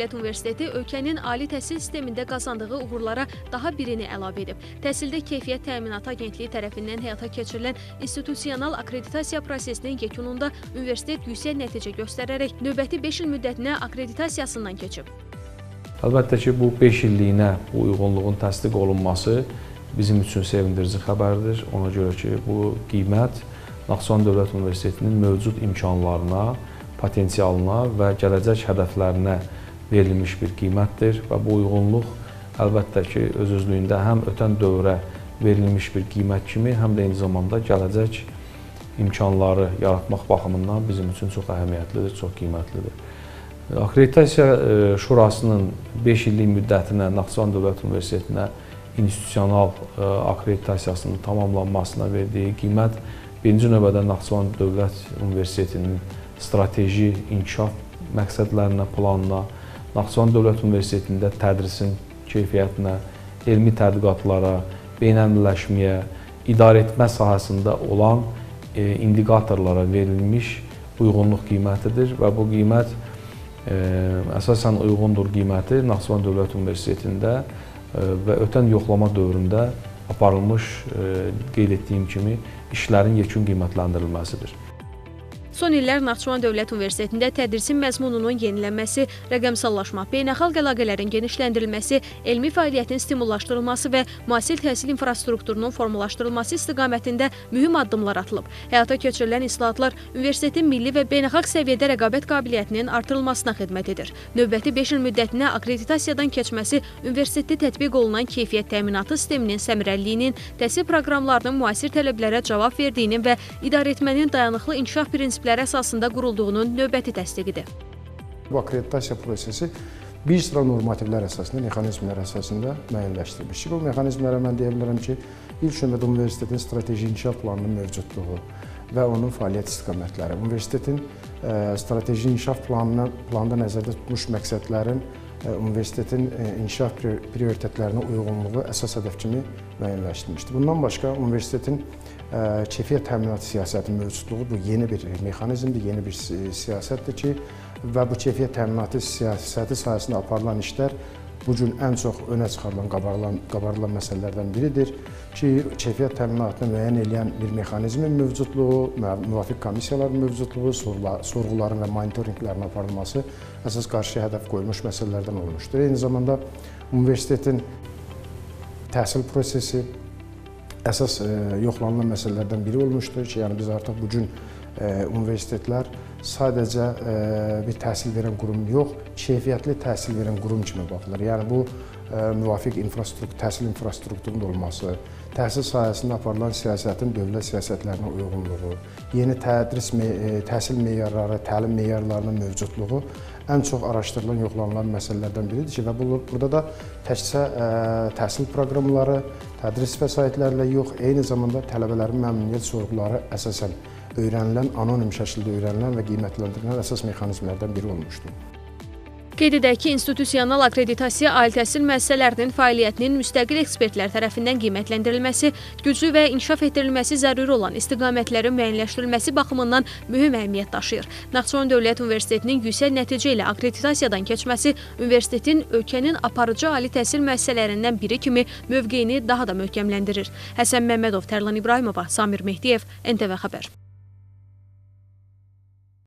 Dövlət Universiteti ölkənin ali təhsil sistemində qazandığı uğurlara daha birini əlavə edib. Təhsildə Keyfiyyət Təminatı Agentliyi tərəfindən həyata keçirilən institusional akkreditasiya prosesinin yekununda universitet yüksək nəticə göstərərək növbəti 5 il müddətinə akkreditasiyasından keçib. Əlbəttə ki, bu 5 illiyinə bu uyğunluğun təsdiq olunması bizim üçün sevindirici xəbərdir. Ona görə ki, bu qiymət Naxçıvan Dövlət Universitetinin mövcud imkanlarına, potensialına və gələcək hədəflərinə verilmiş bir qiymətdir və bu uyğunluq əlbəttə ki, öz-özlüyündə həm ötən dövrə verilmiş bir qiymət kimi, həm də eyni zamanda gələcək imkanları yaratmaq baxımından bizim üçün çox əhəmiyyətlidir, çox qiymətlidir. Akkreditasiya Şurasının 5 illik müddətinə Naxçıvan Dövlət Universitetinə institusional akkreditasiyasının tamamlanmasına verdiyi qiymət birinci növbədə Naxçıvan Dövlət Universitetinin strateji inkişaf məqsədlərinə, planına, Naxçıvan Dövlət Universitetində tədrisin keyfiyyətinə, elmi tədqiqatlara, beynəlmiləşməyə, idarəetmə sahəsində olan indikatorlara verilmiş uyğunluq qiymətidir və bu qiymət əsasən uyğundur qiyməti Naxçıvan Dövlət Universitetində və ötən yoxlama dövründə aparılmış, qeyd etdiyim kimi, işlərin yekun qiymətləndirilməsidir. Son illər Naxçıvan Dövlət Universitetində tədrisin məzmununun yenilənməsi, rəqəmsallaşma, beynəlxalq əlaqələrin genişləndirilməsi, elmi fəaliyyətin stimullaşdırılması və müasir təhsil infrastrukturunun formalaşdırılması istiqamətində mühüm addımlar atılıb. Həyata keçirilən islahatlar universitetin milli və beynəlxalq səviyyədə rəqabət qabiliyyətinin artırılmasına xidmət edir. Növbəti 5 il müddətinə akkreditasiyadan keçməsi universitetdə tətbiq olunan keyfiyyət təminatı sisteminin səmərəliliyinin, təhsil proqramlarının müasir tələblərə cavab verdiyinin və idarəetmənin dayanıqlı inkişaf prinsipləri əsasında qurulduğunun növbəti təsdiqidir. Bu akkreditasiya prosesi bir sıra normativlər əsasında, mexanizmlər əsasında müəyyənləşdirilmiş. Bu mexanizmlərə mən deyə bilərəm ki, ilk növbədə universitetin strateji inkişaf planının mövcudluğu və onun fəaliyyət istiqamətləri, universitetin strateji inkişaf planında nəzərdə tutmuş məqsədlərin universitetin inkişaf prioritetlərinə uyğunluğu əsas hədəf kimi müəyyənləşdirilmişdir. Bundan başqa, universitetin keyfiyyət təminatı siyasətinin mövcudluğu bu yeni bir mexanizmdir, yeni bir siyasətdir ki, və bu keyfiyyət təminatı siyasəti sayəsində aparılan işlər bu gün ən çox önə çıxarılan, qabarılan məsələlərdən biridir ki, keyfiyyət təminatını müəyyən edən bir mexanizmin mövcudluğu, müvafiq komissiyaların mövcudluğu, sorğuların və monitorinqlərin aparılması əsas qarşıya hədəf qoyulmuş məsələlərdən olmuşdur. Eyni zamanda universitetin təhsil prosesi əsas yoxlanılan məsələlərdən biri olmuşdur ki, yəni biz artıq bu gün universitetlər sadəcə bir təhsil verən qurum yox, keyfiyyətli təhsil verən qurum kimi baxılır. Yəni bu müvafiq təhsil infrastrukturunun olması, təhsil sahəsində aparılan siyasətin dövlət siyasətlərinə uyğunluğu, yeni təhsil meyarları, təlim meyarlarının mövcudluğu ən çox araşdırılan, yoxlanılan məsələlərdən biridir ki, və burada da təkcə təhsil proqramları, tədris vəsaitlərlə yox, eyni zamanda tələbələrin məmnuniyyət sorğuları əsasən öyrənilən, anonim şəkildə öyrənilən və qiymətləndirilən əsas mexanizmlərdən biri olmuşdur. Qeyd edək ki, institusional akkreditasiya ali təhsil müəssisələrinin fəaliyyətinin müstəqil ekspertlər tərəfindən qiymətləndirilməsi, güclü və inkişaf etdirilməsi zəruri olan istiqamətlərin müəyyənləşdirilməsi baxımından mühüm əhəmiyyət daşıyır. Naxçıvan Dövlət Universitetinin yüksək nəticə ilə akkreditasiyadan keçməsi universitetin ölkənin aparıcı ali təhsil müəssisələrindən biri kimi mövqeyini daha da möhkəmləndirir. Həsən Məmmədov, Tərlan İbrahimova, Samir Mehdiyev, NTV Xəbər.